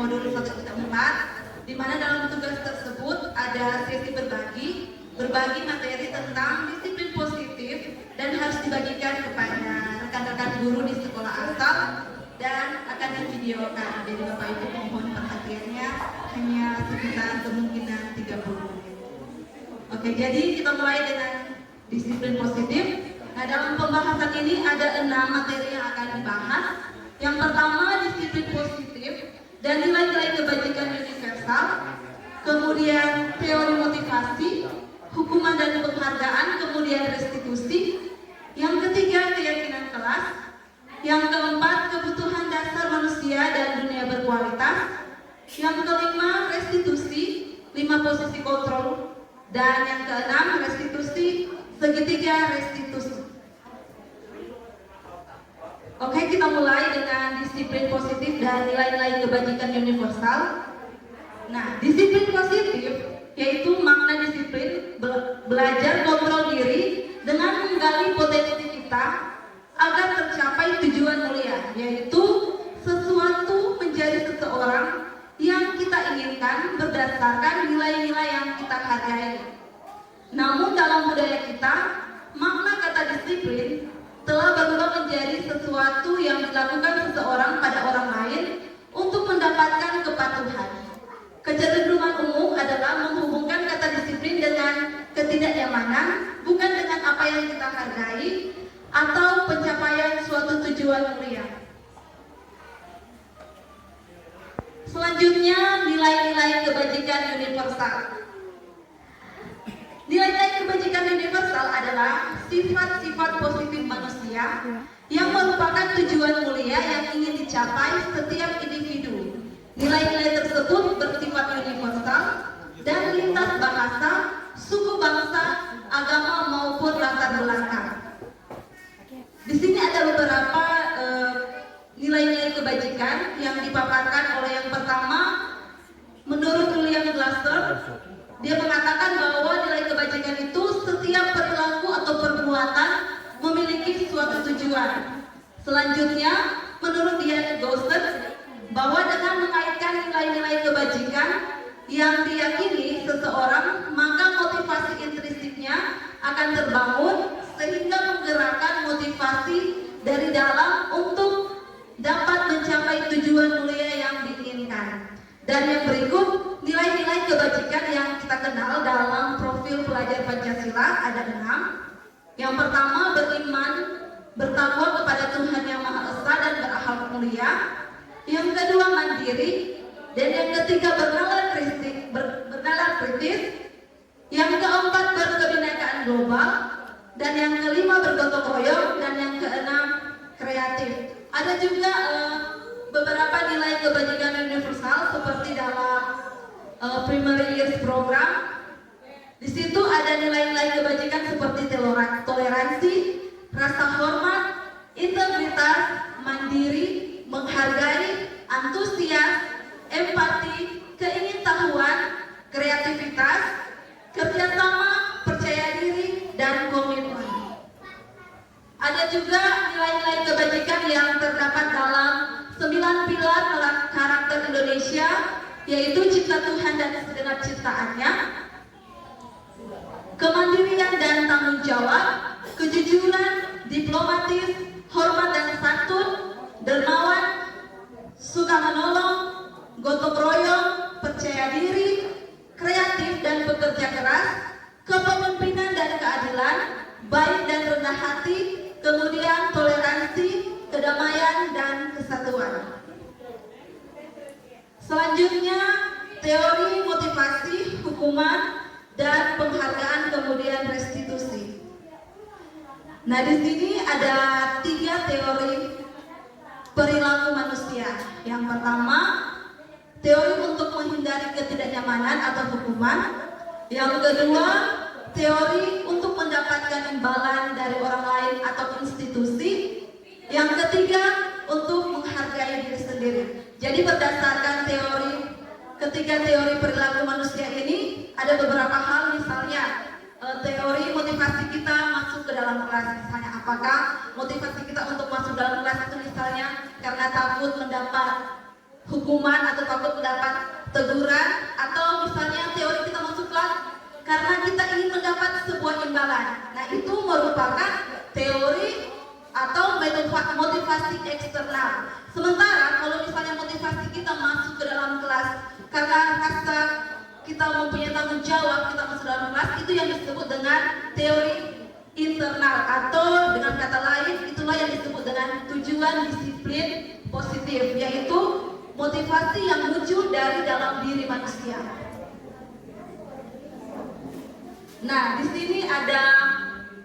modul 1.4, di mana dalam tugas tersebut ada sesi berbagi materi tentang disiplin positif dan harus dibagikan kepada rekan-rekan guru di sekolah asal dan akan divideokan. Jadi Bapak Ibu mohon perhatiannya, hanya sekitar kemungkinan 30 menit. Oke, jadi kita mulai dengan disiplin positif. Nah, dalam pembahasan ini ada 6 materi yang akan dibahas. Yang pertama, disiplin positif dan nilai-nilai kebajikan universal. Kemudian teori motivasi, hukuman dan penghargaan, kemudian restitusi. Yang ketiga, keyakinan kelas. Yang keempat, kebutuhan dasar manusia dan dunia berkualitas. Yang kelima, restitusi, 5 posisi kontrol. Dan yang keenam, restitusi, segitiga restitusi. Oke, kita mulai dengan disiplin positif dan nilai-nilai kebajikan universal. Nah, disiplin positif yaitu makna disiplin belajar kontrol diri dengan menggali potensi kita agar tercapai tujuan mulia, yaitu sesuatu menjadi seseorang yang kita inginkan berdasarkan nilai-nilai yang kita hargai. Namun dalam budaya kita, makna kata disiplin telah berubah menjadi sesuatu yang dilakukan seseorang pada orang lain untuk mendapatkan kepatuhan. Kecenderungan umum adalah menghubungkan kata disiplin dengan ketidaknyamanan, bukan dengan apa yang kita hargai atau pencapaian suatu tujuan mulia. Selanjutnya, nilai-nilai kebajikan universal. Nilai-nilai kebajikan universal adalah sifat-sifat positif manusia yang merupakan tujuan mulia yang ingin dicapai setiap individu. Nilai-nilai tersebut bersifat universal dan lintas bahasa, suku bangsa, agama maupun latar belakang. Di sini ada beberapa nilai-nilai kebajikan yang dipaparkan oleh yang pertama, menurut William Glasser, dia mengatakan bahwa nilai kebajikan itu setiap perilaku atau perbuatan memiliki suatu tujuan. Selanjutnya, menurut Ian Gosset, bahwa dengan mengaitkan nilai-nilai kebajikan yang diyakini seseorang, maka motivasi intrinsiknya akan terbangun sehingga menggerakkan motivasi dari dalam untuk dapat mencapai tujuan mulia yang diinginkan. Dan yang berikut, nilai-nilai kebajikan yang kita kenal dalam profil pelajar Pancasila ada 6. Yang pertama, beriman, bertakwa kepada Tuhan Yang Maha Esa dan berakhlak mulia. Yang kedua, mandiri. Dan yang ketiga, bernalar kritis. Yang keempat, berkebinekaan global. Dan yang kelima, bergotong royong. Dan yang keenam, kreatif. Ada juga beberapa nilai kebajikan universal seperti dalam primary years program. Di situ ada nilai-nilai kebajikan seperti toleransi, rasa hormat, integritas, mandiri, menghargai, antusias, empati, keingintahuan, kreativitas, kerjasama, percaya diri, dan komitmen. Ada juga nilai-nilai kebajikan yang terdapat dalam 9 pilar karakter Indonesia, yaitu cinta Tuhan dan segenap ciptaannya, kemandirian dan tanggung jawab, kejujuran, diplomatis, hormat dan santun, dermawan, suka menolong, gotong royong, percaya diri, kreatif dan bekerja keras, kepemimpinan dan keadilan, baik dan rendah hati, kemudian toleransi, kedamaian dan kesatuan. Selanjutnya, teori motivasi, hukuman dan penghargaan, kemudian restitusi. Nah, di sini ada 3 teori perilaku manusia. Yang pertama, teori untuk menghindari ketidaknyamanan atau hukuman. Yang kedua, teori untuk mendapatkan imbalan dari orang lain atau institusi. Yang ketiga, untuk menghargai diri sendiri. Jadi berdasarkan ketiga teori perilaku manusia ini, ada beberapa hal, misalnya teori motivasi kita masuk ke dalam kelas. Misalnya apakah motivasi kita untuk masuk dalam kelas itu misalnya karena takut mendapat hukuman atau takut mendapat teguran, atau misalnya teori kita masuk kelas karena kita ingin mendapat sebuah imbalan. Nah, itu merupakan teori atau motivasi eksternal. Sementara kalau misalnya motivasi kita masuk ke dalam kelas karena rasa kita mempunyai tanggung jawab, kita masuk dalam kelas, itu yang disebut dengan teori internal, atau dengan kata lain itulah yang disebut dengan tujuan disiplin positif, yaitu motivasi yang muncul dari dalam diri manusia. Nah, di sini ada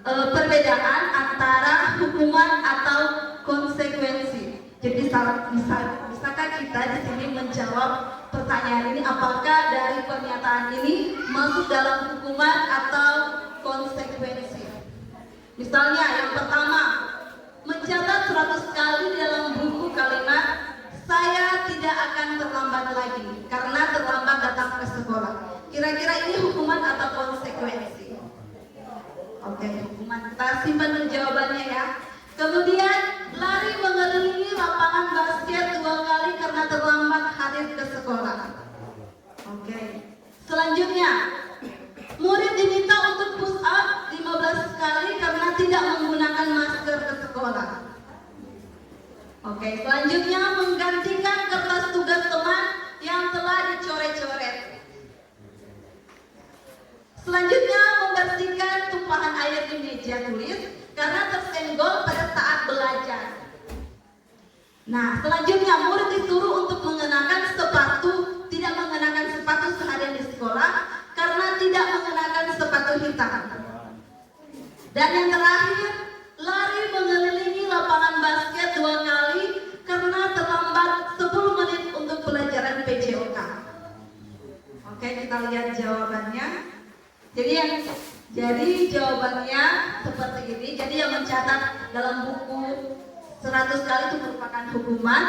perbedaan antara hukuman atau konsekuensi. Jadi misalkan kita di sini menjawab pertanyaan ini, apakah dari pernyataan ini masuk dalam hukuman atau konsekuensi? Misalnya yang pertama, mencatat 100 kali dalam buku kalimat "saya tidak akan terlambat lagi" karena terlambat datang ke sekolah. Kira-kira ini hukuman atau konsekuensi? Oke, hukuman. Kita simpan dulu jawabannya ya. Kemudian, lari mengelilingi lapangan basket 2 kali karena terlambat hadir ke sekolah. Oke. Selanjutnya, murid diminta untuk push up 15 kali karena tidak menggunakan masker ke sekolah. Oke, selanjutnya menggantikan kertas tugas teman yang telah dicoret-coret. Selanjutnya, membersihkan tumpahan air di meja tulis karena tersenggol pada saat belajar. Nah, selanjutnya murid disuruh untuk tidak mengenakan sepatu seharian di sekolah karena tidak mengenakan sepatu hitam. Dan yang terakhir, lari mengelilingi lapangan basket 2 kali karena terlambat 10 menit untuk pelajaran PJOK. Oke, kita lihat jawabannya. Jadi jawabannya seperti ini. Jadi yang mencatat dalam buku 100 kali itu merupakan hukuman.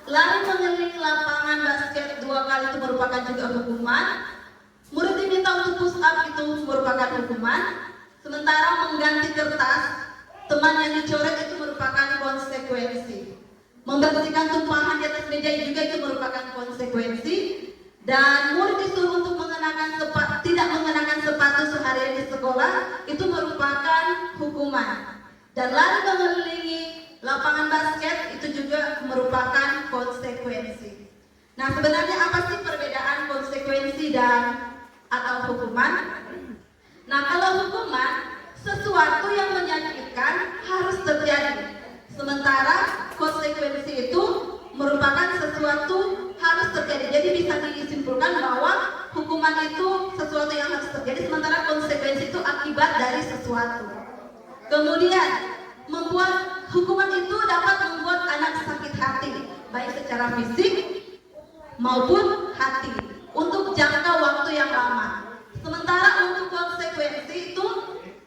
Lari mengelilingi lapangan basket 2 kali itu merupakan juga hukuman. Murid diminta untuk push up itu merupakan hukuman. Sementara mengganti kertas teman yang dicoret itu merupakan konsekuensi. Membersihkan tumpahan di atas meja juga itu merupakan konsekuensi. Dan murid disuruh untuk tidak mengenakan sepatu seharian di sekolah itu merupakan hukuman. Dan lari mengelilingi lapangan basket itu juga merupakan konsekuensi. Nah, sebenarnya apa sih perbedaan konsekuensi atau hukuman? Nah, kalau hukuman, sesuatu yang menyakitkan harus terjadi. Sementara konsekuensi itu merupakan sesuatu harus terjadi. Jadi bisa disimpulkan bahwa hukuman itu sesuatu yang harus terjadi, sementara konsekuensi itu akibat dari sesuatu. Kemudian, hukuman itu dapat membuat anak sakit hati, baik secara fisik maupun hati, untuk jangka waktu yang lama. Sementara untuk konsekuensi itu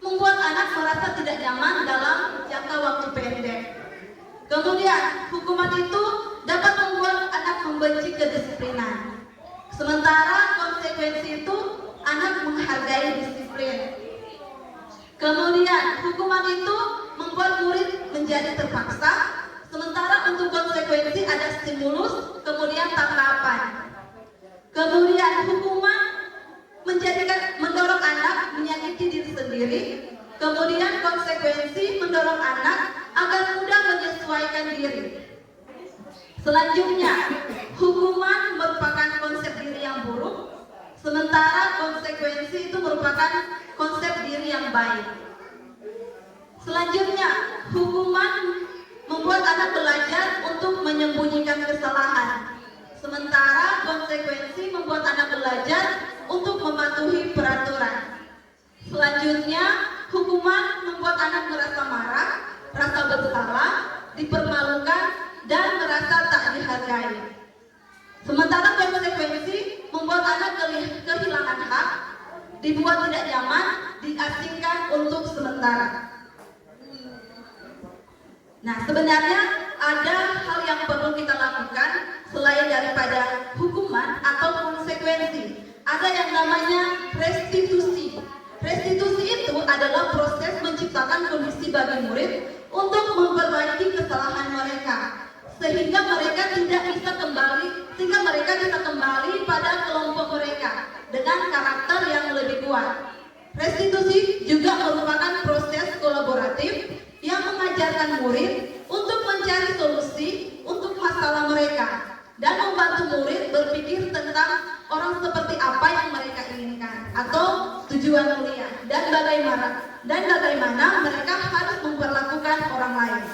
membuat anak merasa tidak nyaman dalam jangka waktu pendek. Kemudian, hukuman itu dapat membuat anak membenci kedisiplinan. Sementara konsekuensi itu anak menghargai disiplin. Kemudian, hukuman itu membuat murid menjadi terpaksa. Sementara untuk konsekuensi ada stimulus, kemudian tanggapan. Kemudian, hukuman mendorong anak menyakiti diri sendiri. Kemudian konsekuensi mendorong anak agar mudah menyesuaikan diri. Selanjutnya, hukuman merupakan konsep diri yang buruk, sementara konsekuensi itu merupakan konsep diri yang baik. Selanjutnya, hukuman membuat anak belajar untuk menyembunyikan kesalahan, sementara konsekuensi membuat anak belajar untuk mematuhi peraturan. Selanjutnya, hukuman membuat anak merasa marah, rasa bersalah, dipermalukan, dan merasa tak dihargai. Sementara konsekuensi membuat anak kehilangan hak, dibuat tidak nyaman, diasingkan untuk sementara. Nah, sebenarnya ada hal yang perlu kita lakukan selain daripada hukuman atau konsekuensi. Ada yang namanya restitusi. Restitusi itu adalah proses menciptakan kondisi bagi murid untuk memperbaiki kesalahan mereka, sehingga mereka tidak bisa kembali sehingga mereka bisa kembali pada kelompok mereka dengan karakter yang lebih kuat. Restitusi juga merupakan proses kolaboratif yang mengajarkan murid untuk mencari solusi untuk masalah mereka dan membantu murid berpikir tentang orang seperti apa yang mereka inginkan atau tujuan mulia dan bagaimana mereka harus memperlakukan orang lain.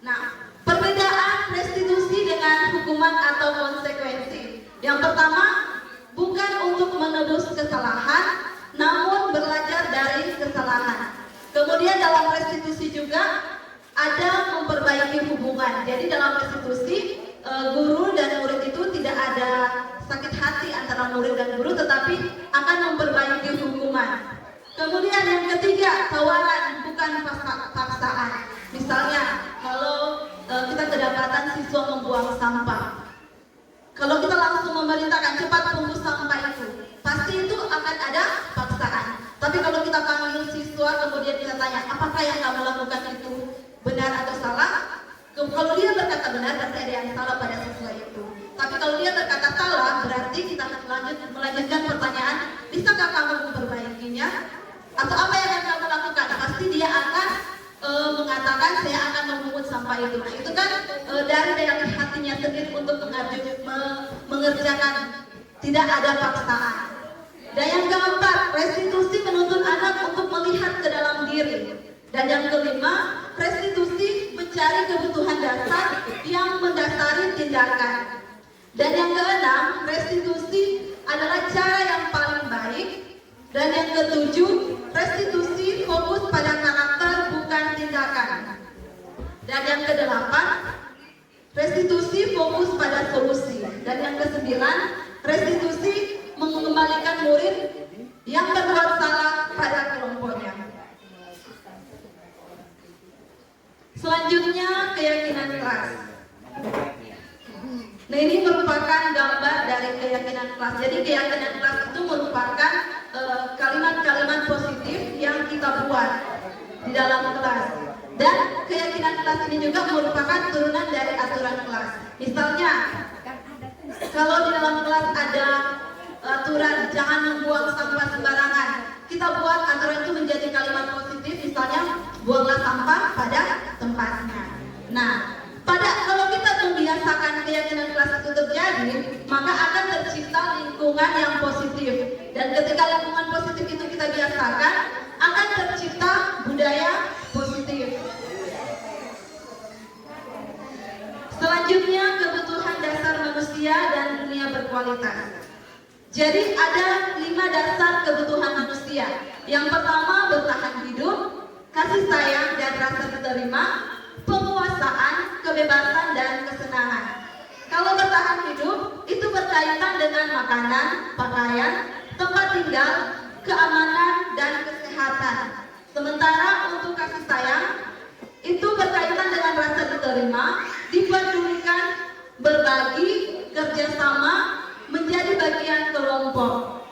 Nah, perbedaan restitusi dengan hukuman atau konsekuensi. Yang pertama, bukan untuk menebus kesalahan, namun belajar dari kesalahan. Kemudian dalam restitusi juga ada memperbaiki hubungan. Jadi dalam restitusi, guru dan murid itu tidak ada sakit hati antara murid dan guru, tetapi akan memperbaiki hubungan. Kemudian yang ketiga, tawaran bukan paksaan. Misalnya, kalau kita kedapatan siswa membuang sampah, kalau kita langsung memerintahkan cepat pungut sampah itu, pasti itu akan ada paksaan. Tapi kalau kita panggil siswa kemudian kita tanya, apakah yang kamu lakukan itu benar atau salah? Kalau dia berkata benar, berarti ada yang salah pada siswa itu. Tapi kalau dia berkata salah, berarti kita melanjutkan pertanyaan, bisakah kamu memperbaikinya? Atau apa yang akan kamu lakukan? Pasti dia akan mengatakan saya akan memungut sampah itu. Nah, itu kan dari hatinya sendiri untuk mengerjakan, tidak ada paksaan. Dan yang keempat, restitusi menuntut anak untuk melihat ke dalam diri. Dan yang kelima, restitusi mencari kebutuhan dasar yang mendasari tindakan. Dan yang keenam, restitusi adalah cara yang paling baik. Dan yang ketujuh, restitusi fokus pada karakter bukan tindakan. Dan yang kedelapan, restitusi fokus pada solusi. Dan yang kesembilan, restitusi mengembalikan murid yang berbuat salah pada kelompoknya. Selanjutnya, keyakinan kelas. Nah, ini merupakan gambar dari keyakinan kelas. Jadi keyakinan kelas itu merupakan kalimat-kalimat positif yang kita buat di dalam kelas. Dan keyakinan kelas ini juga merupakan turunan dari aturan kelas. Misalnya, kalau di dalam kelas ada aturan jangan membuang sampah sembarangan, kita buat aturan itu menjadi kalimat positif. Misalnya, buanglah sampah pada tempatnya. Nah, kalau kita membiasakan keyakinan kelas itu terjadi, maka akan tercipta lingkungan yang positif. Dan ketika lingkungan positif itu kita biasakan, akan tercipta budaya positif. Selanjutnya, kebutuhan dasar manusia dan dunia berkualitas. Jadi ada 5 dasar kebutuhan manusia. Yang pertama, bertahan hidup, kasih sayang dan rasa diterima, penguasaan, kebebasan dan kesenangan. Kalau bertahan hidup itu berkaitan dengan makanan, pakaian, tempat tinggal, keamanan dan kesehatan. Sementara untuk kasih sayang itu berkaitan dengan rasa diterima, dipedulikan, berbagi, kerjasama, menjadi bagian kelompok.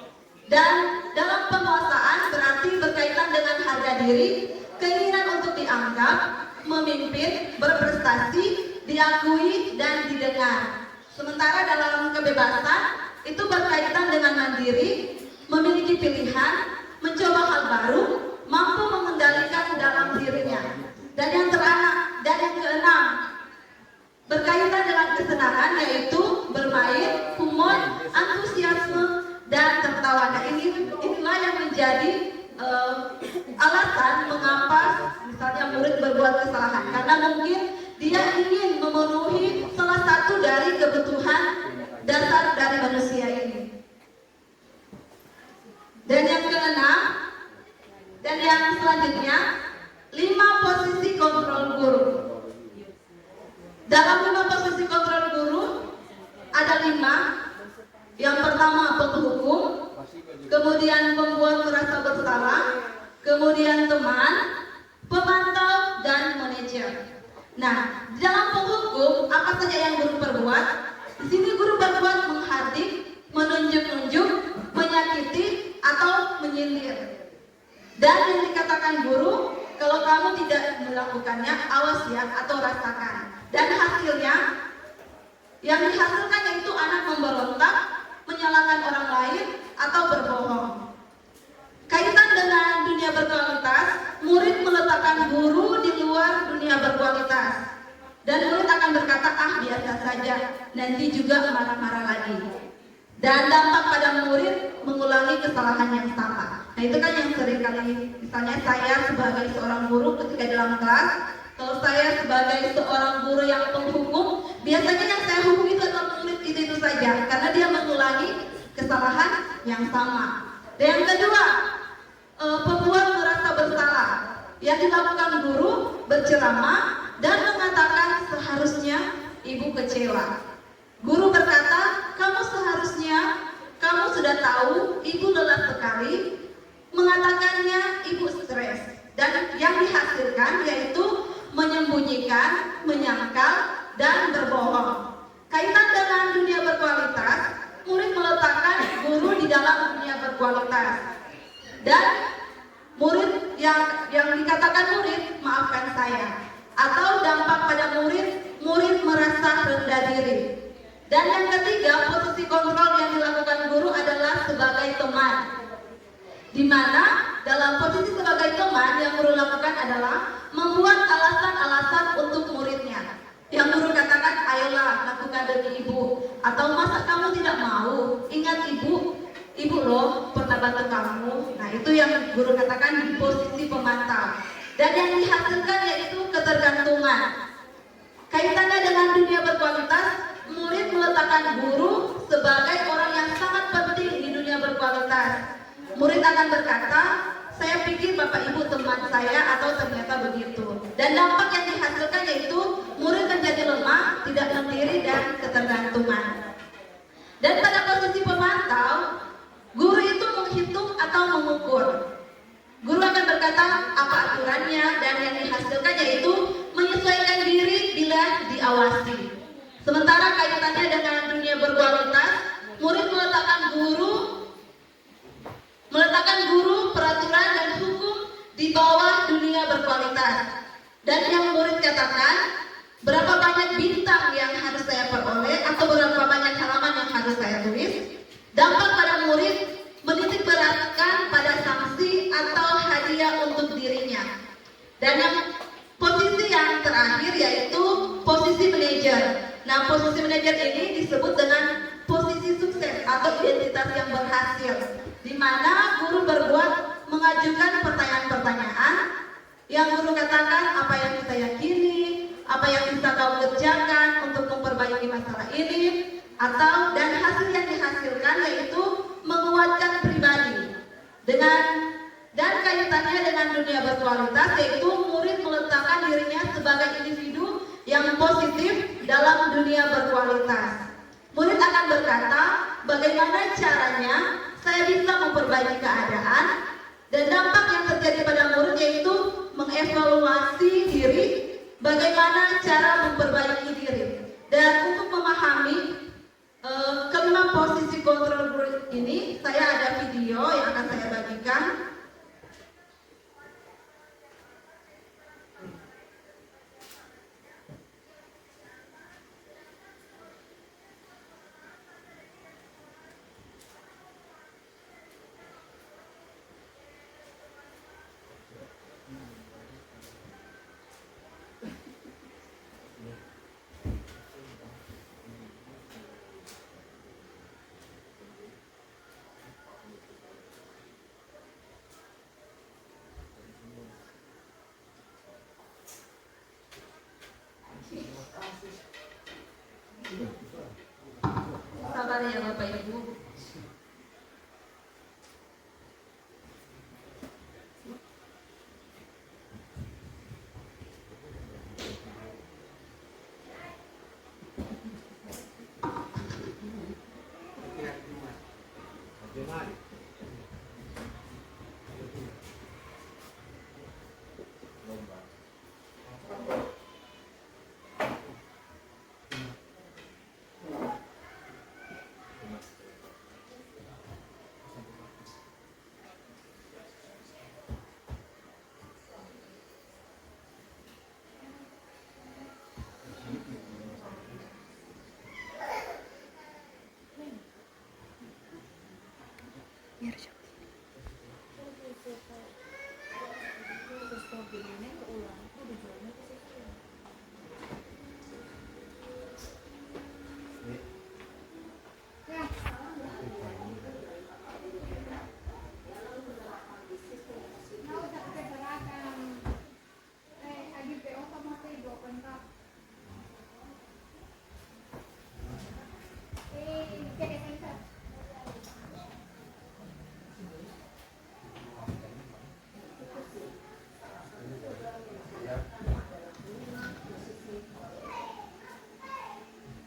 Dan dalam penguasaan berarti berkaitan dengan harga diri, keinginan untuk dianggap, memimpin, berprestasi, diakui, dan didengar. Sementara dalam kebebasan itu berkaitan dengan mandiri, memiliki pilihan, mencoba hal baru, mampu mengendalikan dalam dirinya. Dan yang keenam, berkaitan dengan kesenangan, yaitu bermain, humor, antusiasme, dan tertawa. Nah, inilah yang menjadi alasan mengapa misalnya murid berbuat kesalahan, karena mungkin dia ingin memenuhi salah satu dari kebutuhan dasar dari manusia ini. Dan yang keenam, dan yang selanjutnya, 5 posisi kontrol guru. Dalam 5 posisi kontrol guru ada 5. Yang pertama, penghukum, kemudian pembuat merasa bersalah, kemudian teman, pemantau, dan manajer. Nah, dalam penghukum, apa saja yang guru perbuat? Di sini guru berbuat menghardik, menunjuk-nunjuk, menyakiti, atau menyindir. Dan yang dikatakan guru, kalau kamu tidak melakukannya, awas ya, atau rasakan. Dan hasilnya, Yang dihasilkan yaitu anak memberontak, menyalahkan orang lain, atau berbohong. Kaitan dengan dunia berkualitas, murid meletakkan guru di luar dunia berkualitas. Dan murid akan berkata, biasa saja, nanti juga marah-marah lagi. Dan dampak pada murid mengulangi kesalahan yang sama. Nah itu kan yang sering kali, misalnya saya sebagai seorang guru ketika dalam kelas, kalau saya sebagai seorang guru yang penghukum, biasanya yang saya hukum itu adalah murid itu saja, karena dia mengulangi kesalahan yang sama. Dan yang kedua, pembuat merasa bersalah. Yang dilakukan guru berceramah dan mengatakan seharusnya ibu kecewa. Guru berkata, kamu sudah tahu ibu lelah sekali, mengatakannya ibu stres. Dan yang dihasilkan yaitu menyembunyikan, menyangkal, dan berbohong. Kaitan dengan dunia berkualitas, murid meletakkan guru di dalam dunia berkualitas. Dan murid yang dikatakan murid, maafkan saya, atau dampak pada murid merasa rendah diri. Dan yang ketiga, posisi kontrol yang dilakukan guru adalah sebagai teman, di mana dalam posisi sebagai teman yang guru lakukan adalah membuat alasan-alasan untuk muridnya. Yang guru katakan, ayolah lakukan demi ibu, atau masa kamu tidak mau, ingat ibu loh pernah bantu kamu. Nah itu yang guru katakan di posisi pemantau. Dan yang dihasilkan yaitu ketergantungan. Kaitannya dengan dunia berkualitas, murid meletakkan guru sebagai orang yang sangat penting di dunia berkualitas. Murid akan berkata, saya pikir bapak ibu teman saya, atau ternyata begitu. Dan dampak yang dihasilkan yaitu murid menjadi lemah, tidak mandiri, dan ketergantungan. Dan pada posisi pemantau, guru itu menghitung atau mengukur. Guru akan berkata apa aturannya, dan yang dihasilkan yaitu menyesuaikan diri bila diawasi. Sementara kaitannya dengan dunia berkualitas, murid meletakkan guru, peraturan, dan hukum di bawah dunia berkualitas. Dan yang murid katakan, berapa banyak bintang yang harus saya peroleh, atau berapa banyak halaman yang harus saya tulis. Dampak pada murid menitik beratkan pada sanksi atau hadiah untuk dirinya. Dan yang posisi yang terakhir yaitu posisi manajer. Nah, posisi manajer ini disebut dengan posisi sukses atau identitas yang berhasil, di mana guru mengajukan pertanyaan-pertanyaan yang guru katakan apa yang kita yakini, apa yang bisa kau kerjakan untuk memperbaiki masalah ini, atau dan hasil yang dihasilkan yaitu menguatkan pribadi. Dan kaitannya dengan dunia berkualitas yaitu murid meletakkan dirinya sebagai individu yang positif dalam dunia berkualitas. Murid akan berkata, bagaimana caranya saya bisa memperbaiki keadaan, dan dampak yang terjadi pada murid yaitu mengevaluasi diri, bagaimana cara memperbaiki diri. Dan untuk memahami kelima posisi kontrol guru ini, saya ada video yang akan saya bagikan. Sabar ya Bapak Ibu.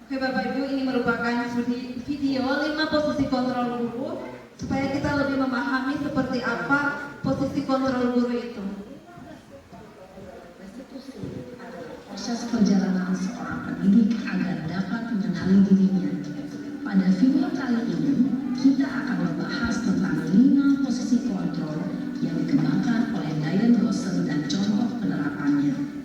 Oke Bapak Ibu, ini merupakan video 5 posisi kontrol guru supaya kita lebih memahami seperti apa posisi kontrol guru itu. Proses perjalanan seorang pendidik agar dapat mengenali dirinya. Pada video kali ini, kita akan membahas tentang 5 posisi kontrol yang dikembangkan oleh Diane Rosen dan contoh penerapannya.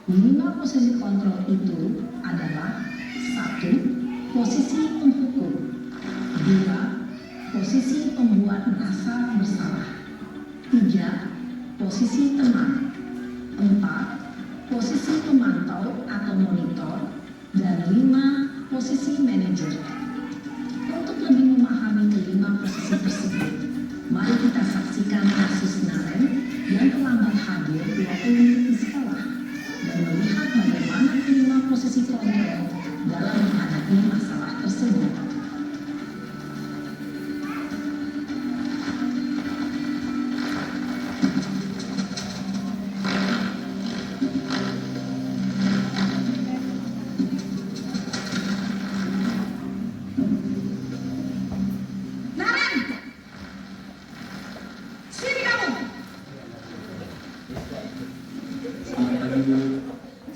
Lima posisi kontrol itu adalah 1. Posisi penghukum, 2. Posisi pembuat merasa bersalah, 3. Posisi teman, 4. Posisi pemantau atau monitor, dan 5. Posisi manajer. Untuk lebih memahami kelima posisi tersebut, mari kita saksikan kasus Naren yang terlambat hadir 20 menit di sekolah dan melihat bagaimana kelima posisi kontrol dalam menghadapi masalah tersebut.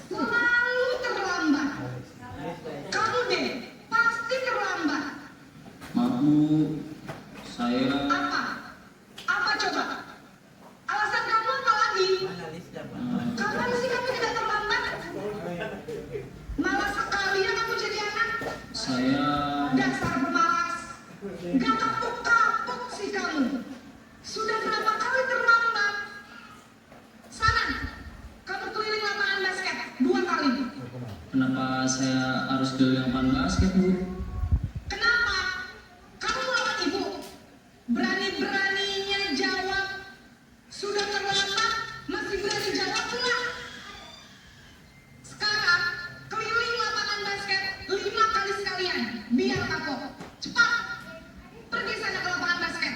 Selalu terlambat. Kamu deh pasti terlambat. Maaf Bu, saya Apa? Apa coba? Alasan kamu apa lagi? Kapan sih kamu tidak terlambat? Malas sekali ya kamu jadi anak. saya Dasar pemalas. Gak kapok-kapok sih kamu. Sudah berapa kali terlambat? Sana, kamu keliling lapangan basket 2 kali. kenapa saya harus keliling lapangan basket Bu? Kenapa? Kamu melawan ibu. Berani-beraninya jawab. Sudah terlambat, masih berani jawab pula. Sekarang, keliling lapangan basket 5 kali sekalian. Biar kapok. Cepat. Pergi sana ke lapangan basket.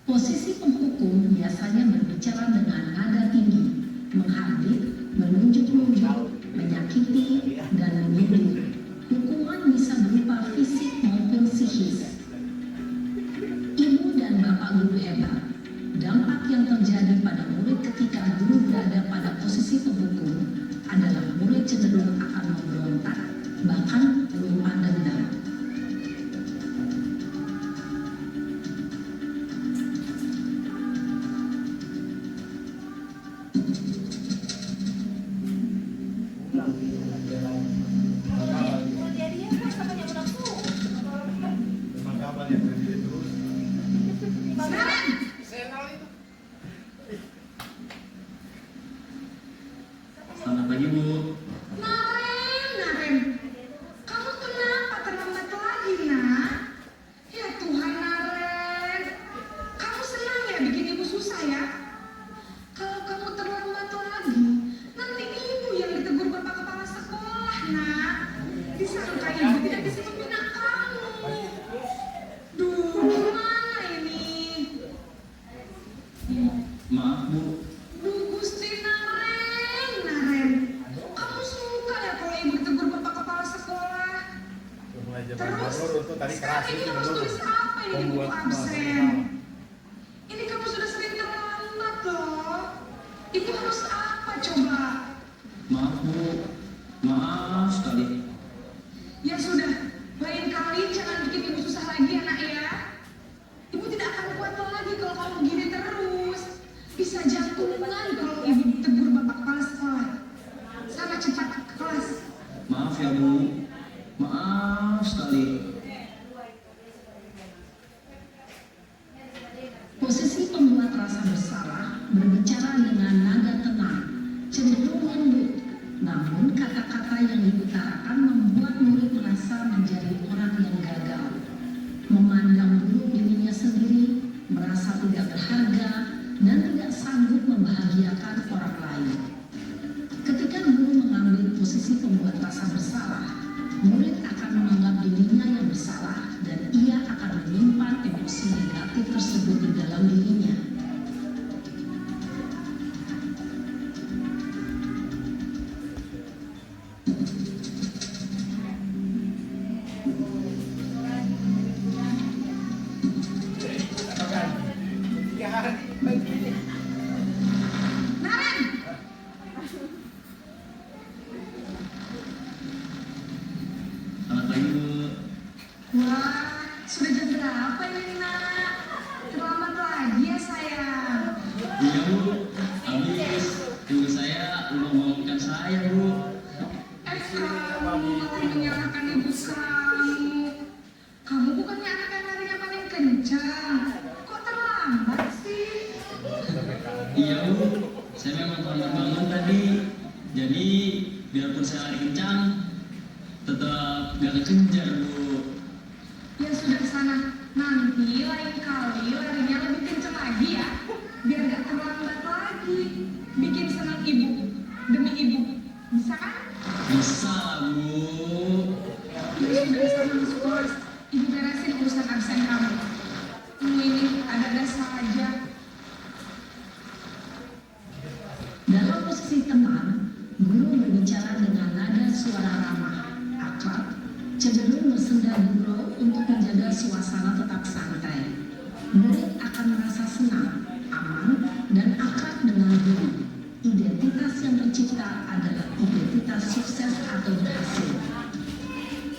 Posisi penghukum biasanya berbicara dengan nada tinggi, menghardik, menunjuk-nunjuk, menyakiti, dan menyindir. Hukuman bisa berupa fisik maupun psikis. Ibu dan bapak guru hebat. Dampak yang terjadi pada murid ketika guru berada pada posisi penghukum adalah murid cenderung akan memberontak, bahkan menyimpan dendam. Naren, Selamat pagi Bu. Naren. Kamu kenapa terlambat lagi, nak? Ya Tuhan, Naren. Kamu senang ya bikin ibu susah ya? Kalau kamu terlambat lagi, nanti ibu yang ditegur bapak kepala sekolah, nak. Disangka ibu tidak bisa membina kamu. Duh, gimana ini? Maaf Bu, Duh, Gusti Naren. Kamu suka ya kalau ibu ditegur bapak kepala sekolah? Terus, sekarang ini kamu tulis apa ini di buku absen? Ini kamu sudah sering terlambat loh. Ibu harus apa coba? maaf Bu, maaf sekali. Ya sudah, lain kali jangan bikin ibu susah lagi ya nak ya. Ibu tidak akan kuat lagi kalau kamu begini terus. Bisa jantungan kalau ibu ditegur bapak kepala sekolah. Sana cepat ke kelas. Maaf ya Bu, maaf sekali. Posisi pembuat rasa bersalah berbicara dengan nada tenang, cenderung lembut. Namun kata-kata yang diutarakan membuat murid merasa menjadi orang yang gagal, memandang buruk dirinya sendiri, merasa tidak berharga, dan tidak sanggup membahagiakan orang lain. Ketika guru mengambil posisi pembuat rasa bersalah, murid akan menganggap dirinya yang bersalah dan ia akan menyimpan emosi negatif negatif tersebut di dalam dirinya. Naren, Selamat pagi Bu. wah, sudah jam berapa ini nak? Terlambat lagi ya sayang. Iya Bu, habis ibu saya udah membangunkan saya Bu. Kamu malah menyalahkan ibu kamu. Kamu bukannya anak yang larinya paling kencang. Kok terlambat sih? Iya Bu, saya memang terlambat bangun tadi. Jadi biarpun saya lari kencang, tetap gak kekejar Bu. Ya sudah sana. Nanti lain kali larinya lebih kencang lagi ya. Biar gak terlambat lagi. Bikin senang ibu. Demi ibu. Bisa kan? Bisa lah Bu. Ya sudah sana masuk kelas. Ibu beresin urusan absen kamu. Ini ada-ada saja. Dalam posisi teman, guru berbicara dengan nada suara ramah, akrab, cenderung bersenda gurau untuk menjaga suasana tetap santai. Murid akan merasa senang, aman, dan akrab dengan guru. Identitas yang tercipta adalah identitas sukses atau berhasil.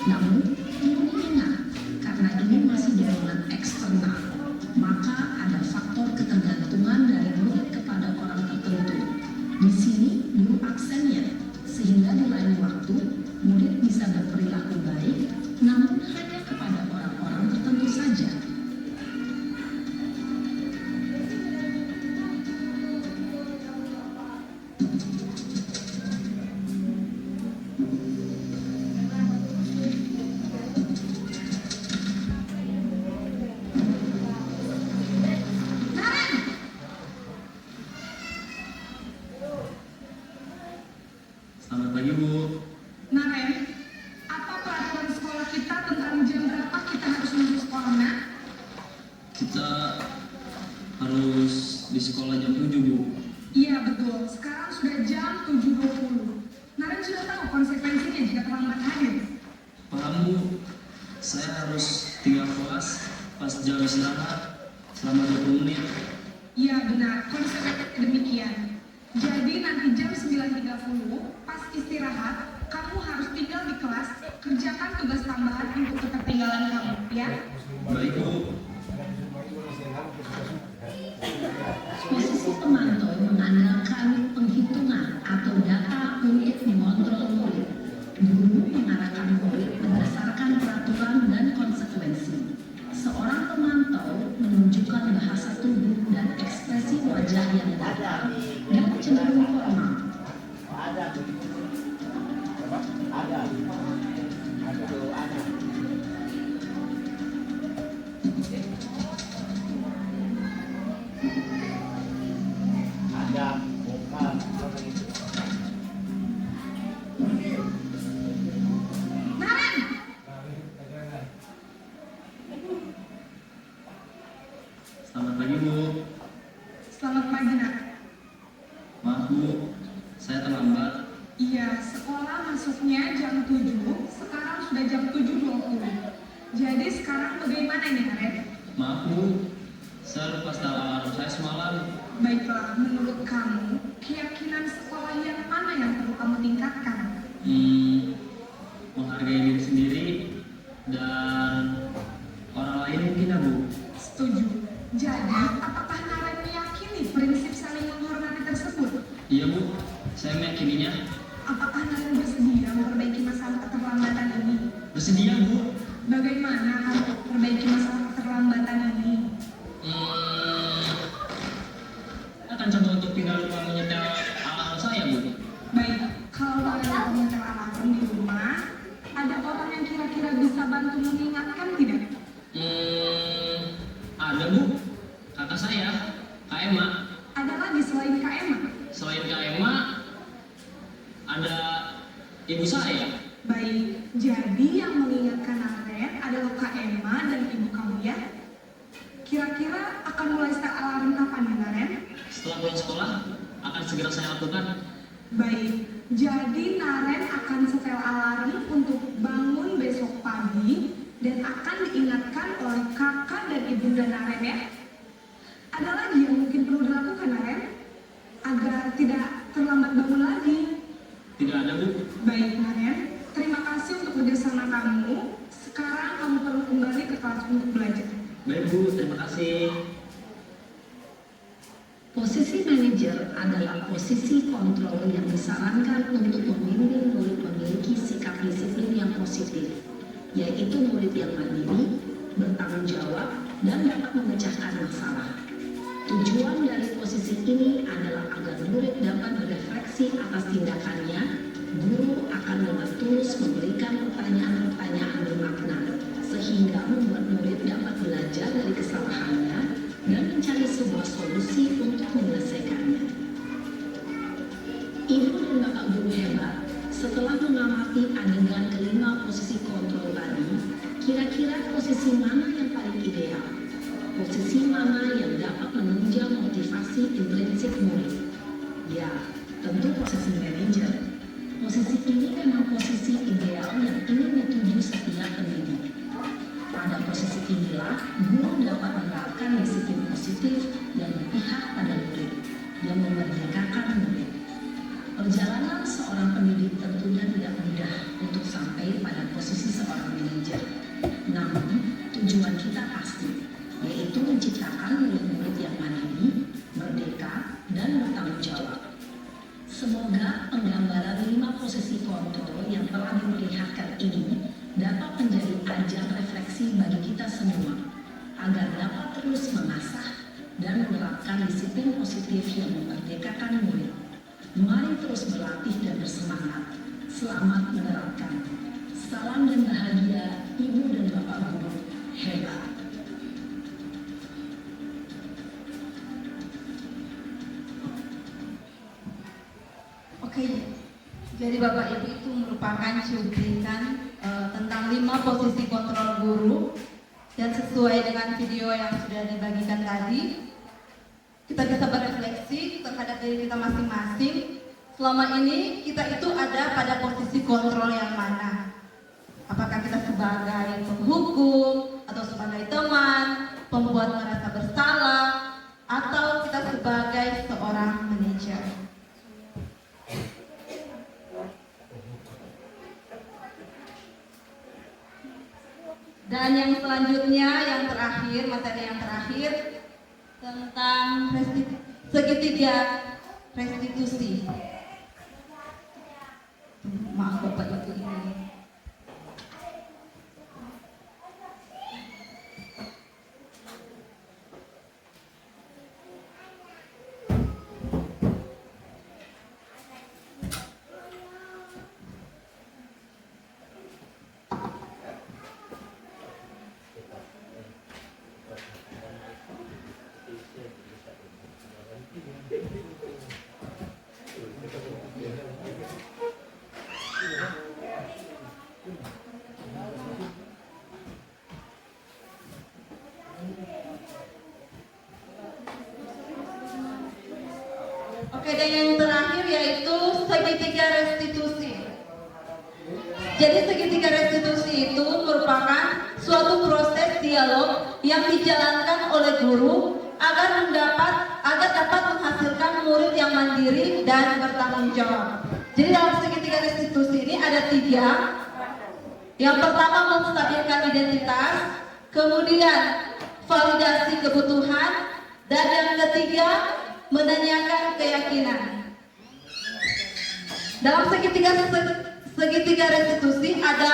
Namun, perlu diingat, karena ini masih dorongan eksternal, maka ada faktor ketergantungan dari murid kepada orang tertentu. Di sini, guru aksennya, sehingga di lain waktu, murid bisa berperilaku baik, namun hanya kepada orang-orang tertentu saja. Naren! Selamat pagi Bu. Naren, apa peraturan sekolah kita tentang jam berapa kita harus masuk sekolah, nak? Kita harus di sekolah jam 7 Bu. Iya betul, sekarang sudah jam 7.20. Naren sudah tahu konsekuensinya jika terlambat hadir. Paham Bu, saya harus tinggal kelas pas jam istirahat selama 20 menit. Iya benar, konsekuensinya demikian. Jadi nanti jam 9.30 pas istirahat, kamu harus tinggal di kelas, kerjakan tugas tambahan untuk ketertinggalan kamu, ya? Baik Bu. Posisi pemantau mengandalkan penghitungan atau data untuk mengontrol murid. Guru mengarahkan murid berdasarkan peraturan dan konsekuensi. Seorang pemantau menunjukkan bahasa tubuh dan ekspresi wajah yang datar dan cenderung formal. Naren! Selamat pagi Bu. Selamat pagi, nak. Maaf Bu, saya terlambat. Iya, sekolah masuknya jam 7, sekarang sudah jam 7.20. Jadi sekarang bagaimana nih, Naren? Maaf Bu, saya lupa setel alarm saya semalam. Baiklah, menurut kamu, keyakinan sekolah yang mana yang perlu kamu tingkatkan? Menghargai diri sendiri dan orang lain mungkin ya Bu. Setuju. Jadi, apakah Naren meyakini prinsip saling menghormati tersebut? Iya Bu, saya meyakininya. Apakah Naren bersedia memperbaiki masalah keterlambatan ini? Bersedia Bu. Bagaimana kamu memperbaiki masalah keterlambatan ini? Akan coba untuk tinggal lupa menyetel alarm saya Bu. Baik, kalau ada penyetel alarm di rumah, ada orang yang kira-kira bisa bantu mengingatkan tidak? Ada Bu, kakak saya, Kak Emma. Ada lagi selain Kak Emma? Selain Kak Emma, ada ibu saya. Baik, jadi yang mengingatkan Naren adalah Kak Emma dan ibu kamu ya? Kira-kira akan mulai start alarm kapan nih Naren? Setelah pulang sekolah, akan segera saya lakukan. Baik, jadi Naren akan setel alarm untuk bangun besok pagi dan akan diingatkan oleh kakak dan ibunda Naren ya. Ada lagi yang mungkin perlu dilakukan Naren? Agar tidak terlambat bangun lagi. Tidak ada, Bu. Baik Naren, terima kasih untuk kerjasama kamu. Sekarang kamu perlu kembali ke kelas untuk belajar. Baik, Bu. Terima kasih. Posisi manajer adalah posisi kontrol yang disarankan untuk membimbing murid memiliki sikap disiplin yang positif, yaitu murid yang mandiri, bertanggung jawab, dan dapat memecahkan masalah. Tujuan dari posisi ini adalah agar murid dapat berefleksi atas tindakannya. Guru akan dengan tulus memberikan pertanyaan-pertanyaan bermakna, sehingga membuat murid dapat belajar dari kesalahannya dan mencari sebuah solusi untuk menyelesaikannya. Ibu dan Bapak guru hebat, setelah mengamati adegan kelima posisi kontrol tadi, kira-kira posisi mana yang paling ideal? Posisi mana yang dapat menunjang motivasi intrinsik murid? Ya, tentu posisi manajer. Posisi ini memang posisi ideal yang ingin dituju setiap pendidik. Pada posisi inilah, guru dapat menerapkan disiplin positif yang berpihak pada murid, yang memerdekakan murid. Perjalanan seorang pendidik tentunya tidak mudah untuk sampai pada posisi seorang manajer. Namun, tujuan kita pasti, yaitu menciptakan murid-murid yang mandiri, merdeka, dan bertanggung jawab. Semoga penggambaran 5 posisi kontrol yang telah diperlihatkan ini dapat menjadi ajang refleksi bagi kita semua, agar dapat terus mengasah dan menerapkan disiplin positif yang memerdekakan murid. Mari terus berlatih dan bersemangat. Selamat menerapkan. Salam dan bahagia, Ibu dan Bapak Guru hebat. Oke, jadi Bapak Ibu itu merupakan cuplikan tentang 5 posisi kontrol guru, dan sesuai dengan video yang sudah dibagikan tadi, kita bisa berefleksi terhadap diri kita masing-masing. Selama ini kita itu ada pada posisi kontrol yang mana? Apakah kita sebagai penghukum, atau sebagai teman, pembuat merasa bersalah, atau kita sebagai seorang manajer? Dan yang selanjutnya, yang terakhir, materi yang terakhir tentang segitiga restitusi. Maaf Bapak Ibu ini. Oke, dan yang terakhir yaitu segitiga restitusi. Jadi segitiga restitusi itu merupakan suatu proses dialog yang dijalankan oleh guru agar dapat menghasilkan murid yang mandiri dan bertanggung jawab. Jadi dalam segitiga restitusi ini ada 3. Yang pertama, menstabilkan identitas, kemudian validasi kebutuhan, dan yang ketiga, menanyakan keyakinan. Dalam segitiga restitusi ada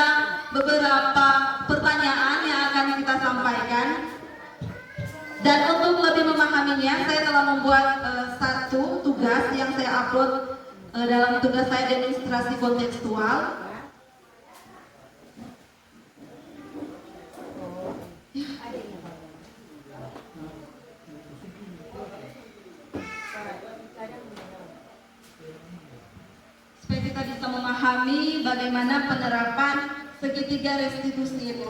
beberapa pertanyaan yang akan kita sampaikan. Dan untuk lebih memahaminya, saya telah membuat satu tugas yang saya upload dalam tugas saya demonstrasi kontekstual. Supaya kita bisa memahami bagaimana penerapan segitiga restitusi itu.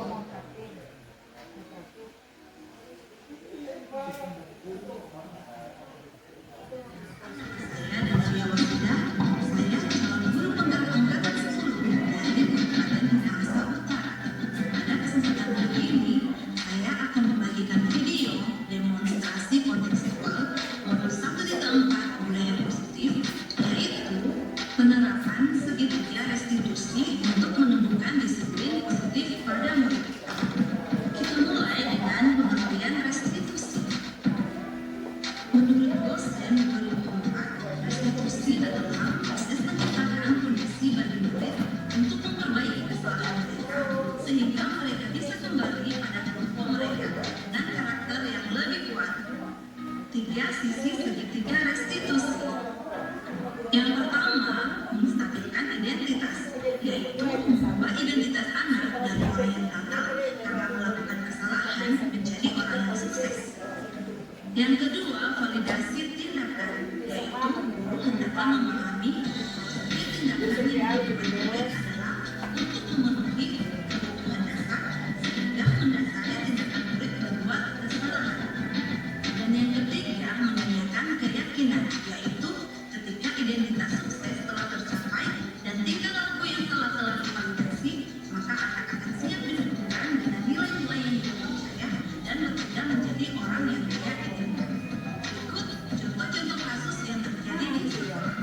3 sisi segitiga restitusi. Yang pertama, menstabilkan identitas, yaitu mengubah identitas anak dari orang yang gagal karena melakukan kesalahan menjadi orang yang sukses. Yang kedua, validasi tindakan, yaitu guru hendaknya memahami tindakan yang dilakukan adalah untuk memenuhi kebutuhan dasar sehingga mendasari tindakan murid berbuat kesalahan. Dan yang ketiga, menanyakan keyakinan, yaitu ketika identitas sukses telah tercapai dan tinggal lampu yang telah divalidasi, maka anak akan siap dihubungkan dengan nilai-nilai yang dipercaya dan bertindak menjadi orang yang kaya identitas. Berikut contoh-contoh kasus yang terjadi di sekolah.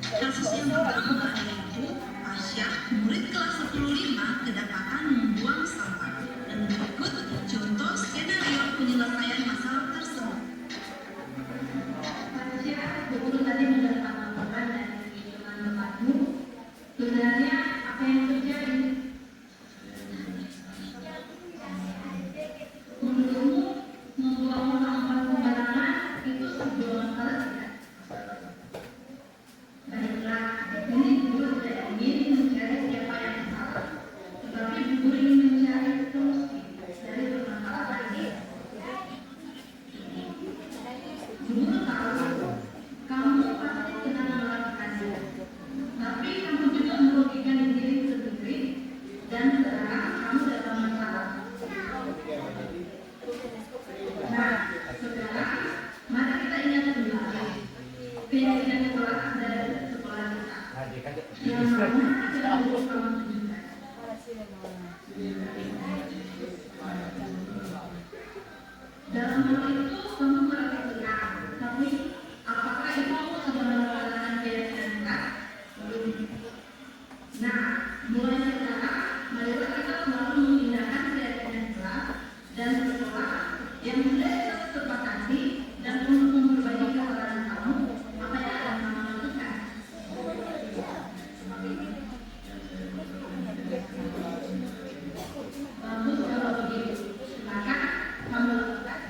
Kasus yang pertama yaitu Pasha, murid kelas 10-5 kedapatan membuang sampah. Dan berikut contoh skenario penyelesaian masalah tersebut. Pasha, betul tadi mendapat laporan dari teman-temanmu. Sebenarnya apa yang terjadi? Menurutmu membuang sampah sembarangan itu sebuah masalah tidak? Baiklah, ini guru tidak ingin mencari siapa yang salah, tetapi guru ingin mencari solusi dari permasalahan ini. Guru tahu kamu pasti sedang melakukannya, tapi kamu juga merugikan diri sendiri dan sekarang kamu dalam masalah. Nah, sekarang mari kita ingat kembali keyakinan kelas dari sekolah kita yang mau kita untuk kamu tunjukkan. Dalam hal itu kamu merasa benar, tapi apakah itu sudah melaksanakan keyakinan kelas? Belum. Nah, mulai sekarang marilah kita selalu menggunakan keyakinan kelas dan sekolah yang sudah kita sepakati dan untuk memperbaiki kesalahan kamu, apa yang akan kamu lakukan? Bagus kalau begitu, maka kamu lakukan.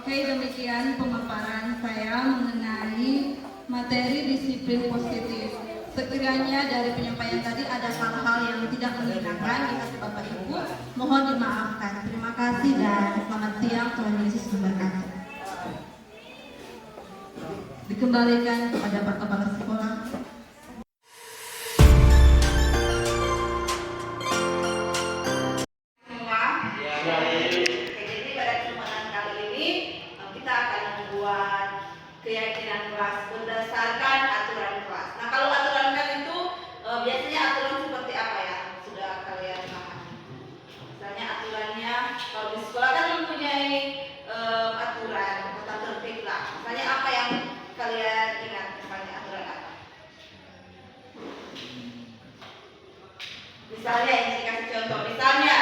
Oke, demikian pemaparan saya mengenai materi disiplin positif. Sekiranya dari penyampaian tadi ada hal-hal yang tidak mengenakan di hati Bapak Ibu, mohon dimaafkan. Terima kasih dan selamat siang, Tuhan Yesus memberkati. Dikembalikan kepada Pak Kepala Sekolah. Semua. Oke, jadi pada kesempatan kali ini kita akan membuat keyakinan kelas berdasarkan aturan kelas. Nah, kalau aturan kelas itu biasanya aturan seperti apa ya? Sudah kalian pahami. Misalnya aturannya kalau di sekolah kan mempunyai aturan tata tertib lah. Misalnya apa yang kalian ingat? Misalnya aturan apa? Misalnya yang saya kasih contoh, misalnya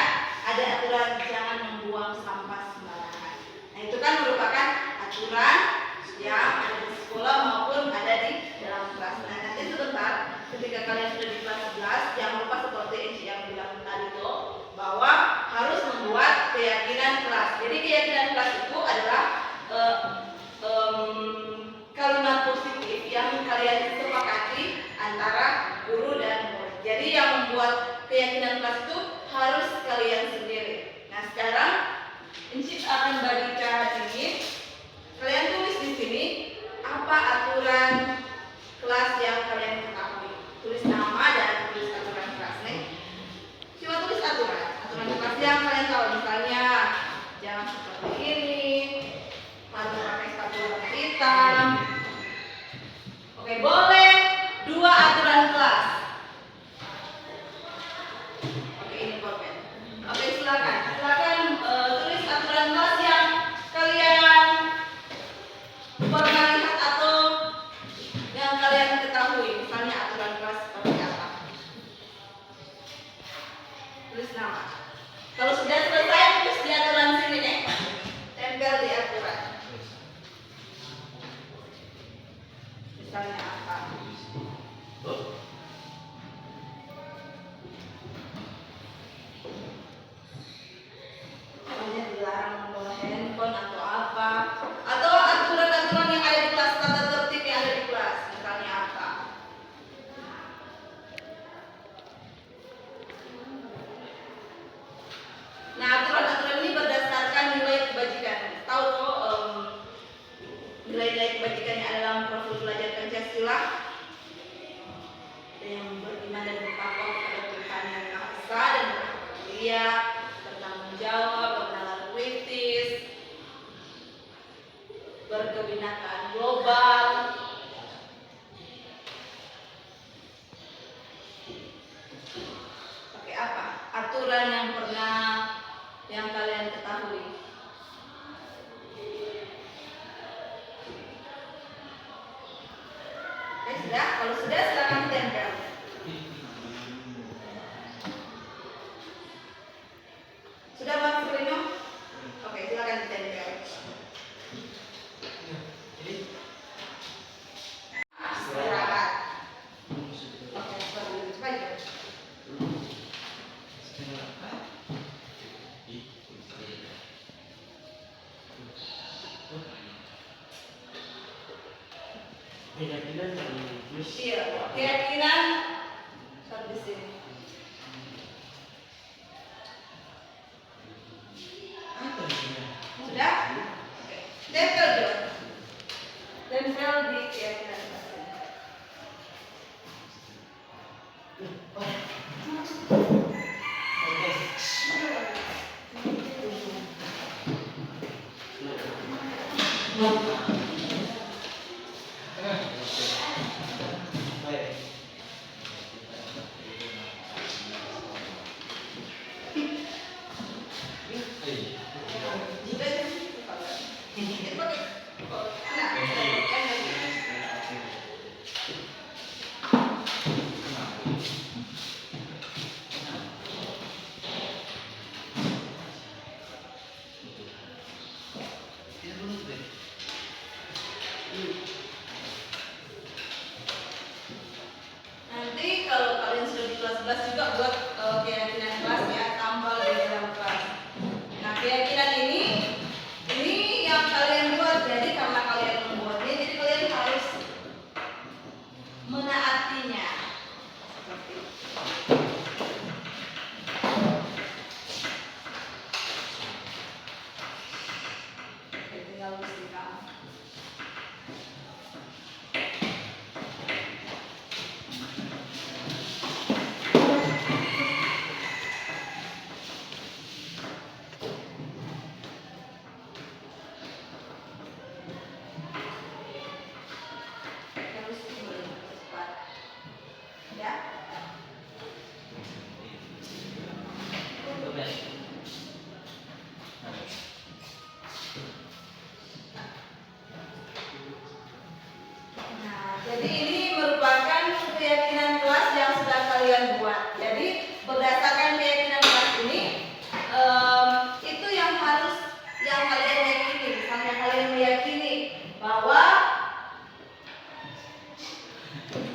ada aturan jangan membuang sampah sembarangan. Nah, itu kan merupakan aturan yang ada di sekolah maupun ada di dalam kelas. Nah, nanti sebentar ketika kalian sudah di kelas 11, jangan lupa seperti yang bilang tadi itu bahwa harus membuat keyakinan kelas. Jadi keyakinan kelas itu adalah kalimat positif yang kalian sepakati antara guru dan murid. Jadi yang membuat keyakinan kelas itu harus kalian sendiri. Nah, sekarang Incip akan bagikan ini. Kalian tulis di sini apa aturan kelas yang kalian ketahui. Tulis nama dan tulis aturan kelas nih. Cuma tulis aturan kelas yang kalian tahu. Misalnya jangan seperti ini, harus pakai sepatu warna hitam. Oke, boleh 2 aturan kelas. Oke, ini pulpen. Oke, silakan tulis aturan kelas yang kalian pernah lihat atau yang kalian ketahui. Misalnya aturan kelas seperti apa. Tulis nama. Kalau sudah selesai, tulis di aturan sini nih. Tempel di aturan. Misalnya apa? Misalnya dilarang membawa handphone atau apa? Atau aturan-aturan yang ada di kelas, tata tertib yang ada di kelas. Misalnya apa? Nah, aturan-aturan ini berdasarkan nilai kebajikan. Tahu kok nilai-nilai kebajikan yang ada dalam profil belajar Pancasila? Ada yang beriman dan bertakwa kepada Tuhan yang Maha Esa dan bermulia, bertanggung jawab, bernalar kritis, berkebinekaan global. Oke, apa? Aturan yang pernah yang kalian ketahui. Oke, sudah? Kalau sudah silakan tempel. Sudah Bang Suprino? Oke, silakan ditempel. Istirahat. Oke, seperti itu saja. Iya, keyakinan di sini. Sudah? Oke. Tempel dong. Tempel di keyakinan.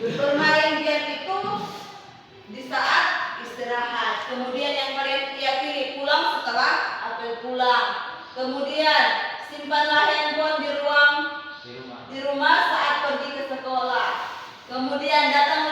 Bermain game itu di saat istirahat. Kemudian yang kalian pilih pulang setelah apel pulang. Kemudian simpanlah handphone di rumah saat pergi ke sekolah. Kemudian datanglah